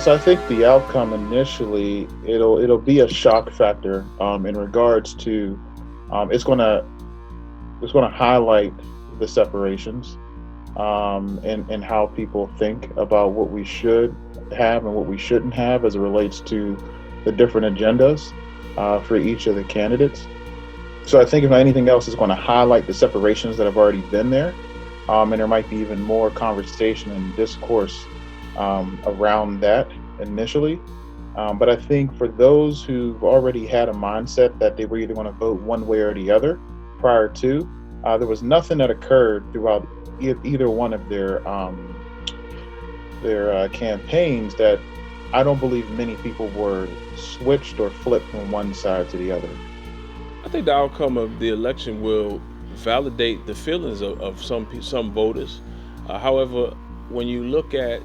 So I think the outcome initially it'll be a shock factor in regards to it's gonna highlight the separations and how people think about what we should have and what we shouldn't have as it relates to the different agendas for each of the candidates. So I think if anything else, it's going to highlight the separations that have already been there, and there might be even more conversation and discourse around that initially. But I think for those who've already had a mindset that they were either going to vote one way or the other prior to, there was nothing that occurred throughout either one of their campaigns that I don't believe many people were switched or flipped from one side to the other. I think the outcome of the election will validate the feelings of some voters. However, when you look at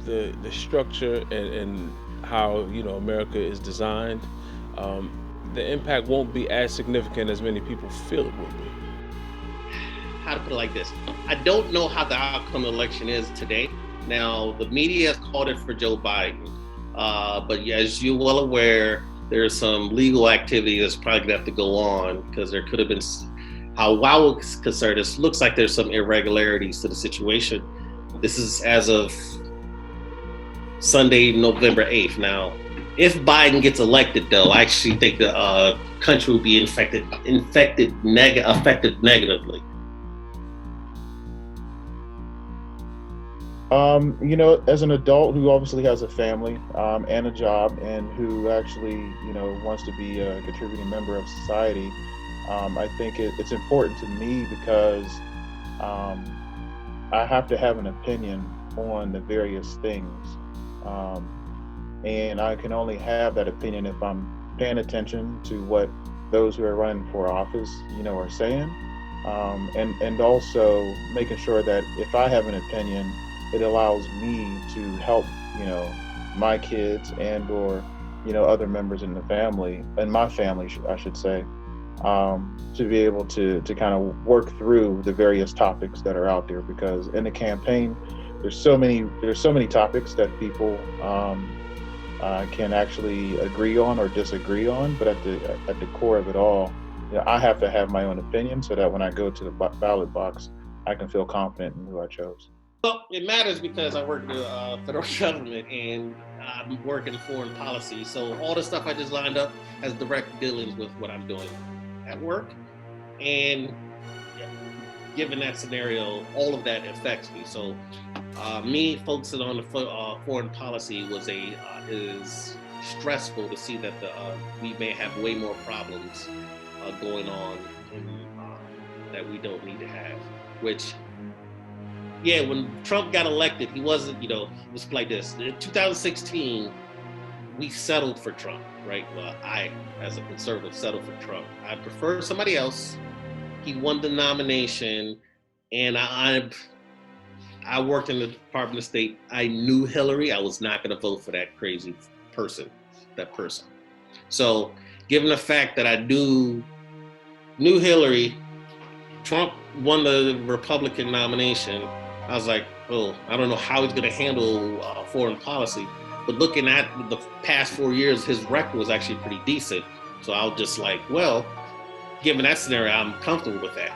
the structure and how America is designed, um, the impact won't be as significant as many people feel it will be. How to put it like this. I don't know how the outcome of the election is today. Now, the media has called it for Joe Biden. But as you're well aware, there's some legal activity that's probably going to have to go on because there could have been, how I was concerned, it looks like there's some irregularities to the situation. This is as of Sunday, November 8th. Now, if Biden gets elected, though, I actually think the country will be affected negatively. As an adult who obviously has a family and a job, and who actually, wants to be a contributing member of society, I think it's important to me because I have to have an opinion on the various things. Um, and I can only have that opinion if I'm paying attention to what those who are running for office, are saying, and also making sure that if I have an opinion, it allows me to help, my kids and or other members in the family and my family, I should say, to be able to kind of work through the various topics that are out there. Because in the campaign, there's so many topics that people can actually agree on or disagree on, but at the core of it all, I have to have my own opinion so that when I go to the ballot box, I can feel confident in who I chose. Well, it matters because I work in the federal government and I'm working in foreign policy. So all the stuff I just lined up has direct dealings with what I'm doing at work. And given that scenario, all of that affects me. So me focusing on the foreign policy is stressful to see that we may have way more problems going on that we don't need to have. Which, yeah, when Trump got elected, he wasn't, it was like this. In 2016, we settled for Trump, right? Well, I, as a conservative, settled for Trump. I prefer somebody else. He won the nomination, and I worked in the Department of State. I knew Hillary. I was not going to vote for that crazy person, So, given the fact that I knew Hillary, Trump won the Republican nomination. I was like, oh, I don't know how he's going to handle foreign policy. But looking at the past 4 years, his record was actually pretty decent. So I was just like, well, given that scenario, I'm comfortable with that.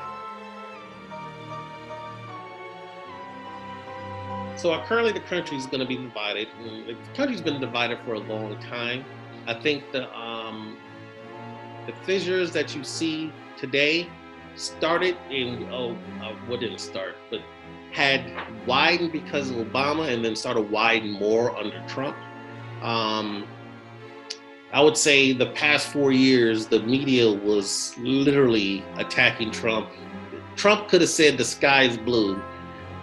So currently the country is going to be divided. The country's been divided for a long time. I think the fissures that you see today started in, what didn't start, but had widened because of Obama and then started widening more under Trump. I would say the past 4 years, the media was literally attacking Trump. Trump could have said the sky is blue.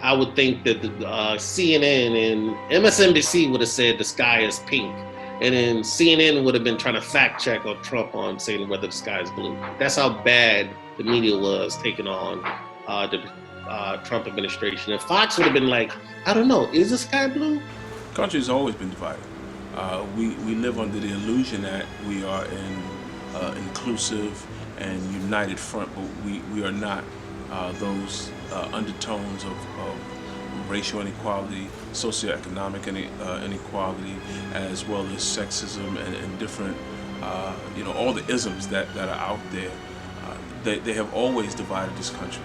I would think that the CNN and MSNBC would have said the sky is pink. And then CNN would have been trying to fact check on Trump on saying whether the sky is blue. That's how bad the media was taking on the Trump administration. If Fox would have been like, I don't know, is the sky blue? Country has always been divided. We live under the illusion that we are an inclusive and united front, but we are not. Those undertones of racial inequality, socioeconomic inequality, as well as sexism and different, all the isms that are out there, they have always divided this country.